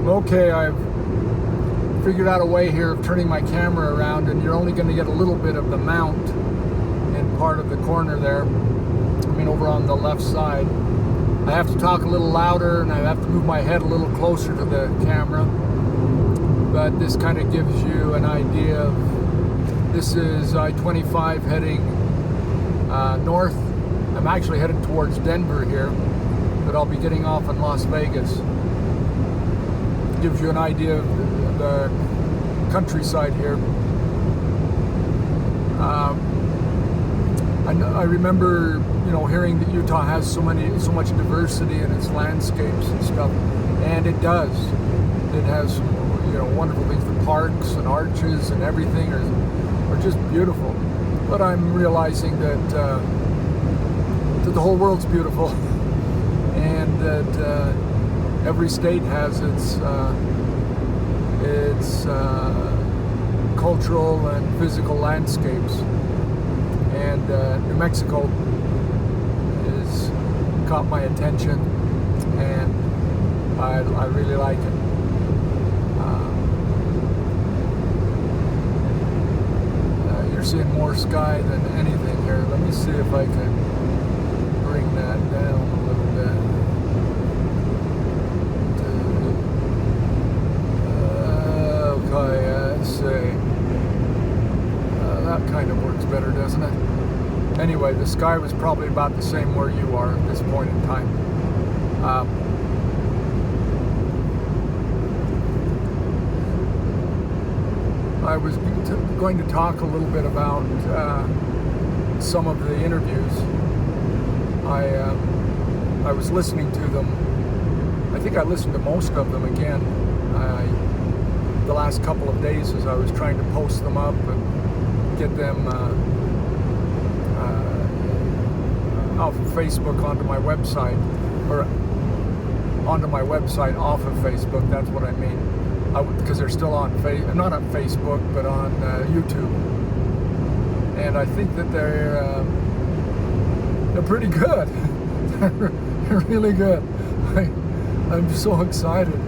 Okay, I've figured out a way here of turning my camera around, and you're only going to get a little bit of the mount in part of the corner there. I mean, over on the left side. I have to talk a little louder, and I have to move my head a little closer to the camera. But this kind of gives you an idea of, this is I-25 heading north. I'm actually headed towards Denver here, but I'll be getting off in Las Vegas. Gives you an idea of the countryside here. I remember, hearing that Utah has so much diversity in its landscapes and stuff, and it does. It has, wonderful things. The parks and arches and everything are just beautiful. But I'm realizing that the whole world's beautiful, and that every state has its cultural and physical landscapes. And New Mexico has caught my attention, and I really like it. You're seeing more sky than anything here. Let me see if I can bring that down a little bit. Okay, let's see. That kind of works better, doesn't it? Anyway, the sky was probably about the same where you are at this point in time. I was going to talk a little bit about some of the interviews. I was listening to them. I think I listened to most of them again the last couple of days as I was trying to post them up and get them off of Facebook onto my website, or onto my website off of Facebook. That's what I mean. Because they're still on not on Facebook, but on YouTube, and I think that they're pretty good. They're really good. I'm so excited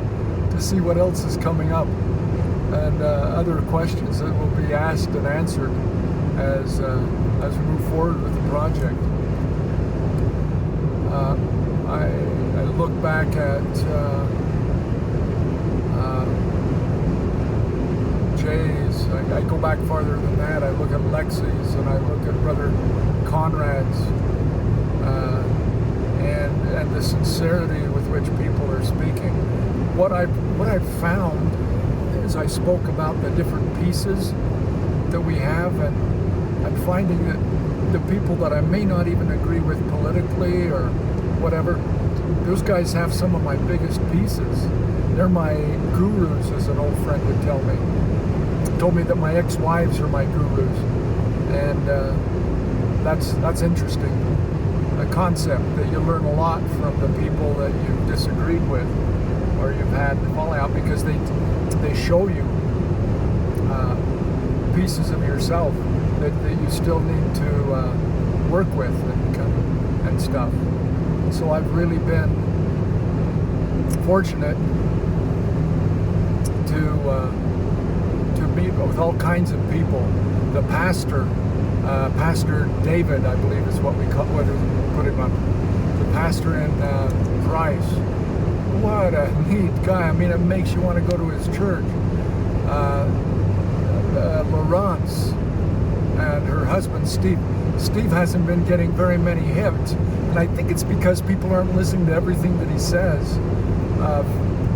to see what else is coming up, and other questions that will be asked and answered as we move forward with the project. I look back at Jay's. I go back farther than that. I look at Lexi's, and I look at Brother Conrad's, and the sincerity with which people are speaking. What I've found is, I spoke about the different pieces that we have, and I'm finding that the people that I may not even agree with politically or whatever, those guys have some of my biggest pieces. They're my gurus, as an old friend would tell me. Told me that my ex-wives are my gurus, and that's interesting. A concept that you learn a lot from the people that you've disagreed with or you've had fallout, because they show you pieces of yourself that you still need to work with and stuff. So I've really been fortunate to meet with all kinds of people. The pastor, Pastor David, I believe is what we put him up. The pastor in Price. What a neat guy. I mean, it makes you want to go to his church. Laurence and her husband Steve. Steve hasn't been getting very many hits, and I think it's because people aren't listening to everything that he says.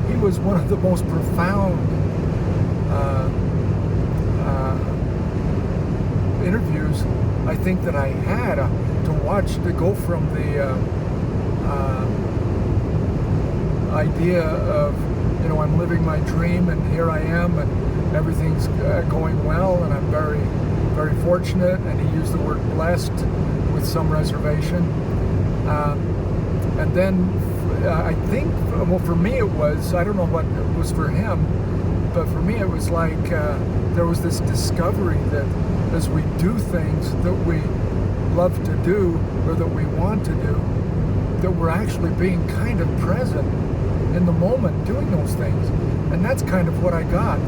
He was one of the most profound interviews I think that I had to watch, to go from the idea of, I'm living my dream, and here I am, and everything's going well, and I'm very, very fortunate, and he used the word blessed with some reservation. And then I think, well, for me it was, I don't know what it was for him, but for me it was like there was this discovery that as we do things that we love to do, or that we want to do, that we're actually being kind of present in the moment doing those things. And that's kind of what I got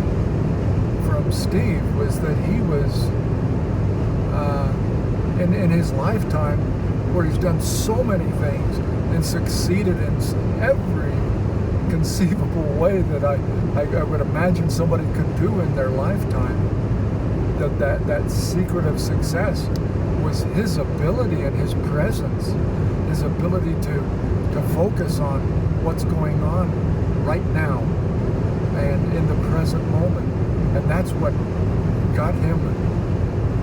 from Steve, was that he was in his lifetime, where he's done so many things and succeeded in every conceivable way that I would imagine somebody could do in their lifetime. That secret of success was his ability and his presence, his ability to focus on what's going on right now and in the present moment. And that's what got him,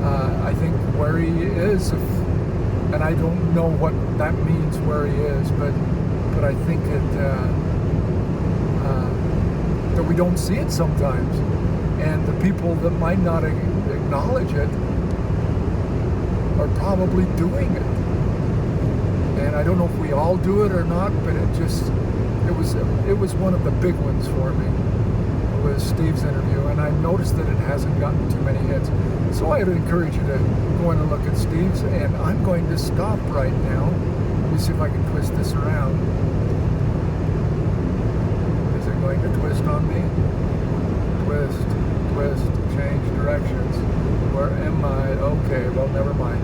I think, where he is. And I don't know what that means, where he is, but I think that we don't see it sometimes. And the people that might not acknowledge it are probably doing it. And I don't know if we all do it or not, but it was one of the big ones for me, was Steve's interview. And I noticed that it hasn't gotten too many hits. So I would encourage you to go in and look at Steve's. And I'm going to stop right now. Let me see if I can twist this around. Is it going to twist on me? Twist, change directions. Where am I? Okay, well, never mind.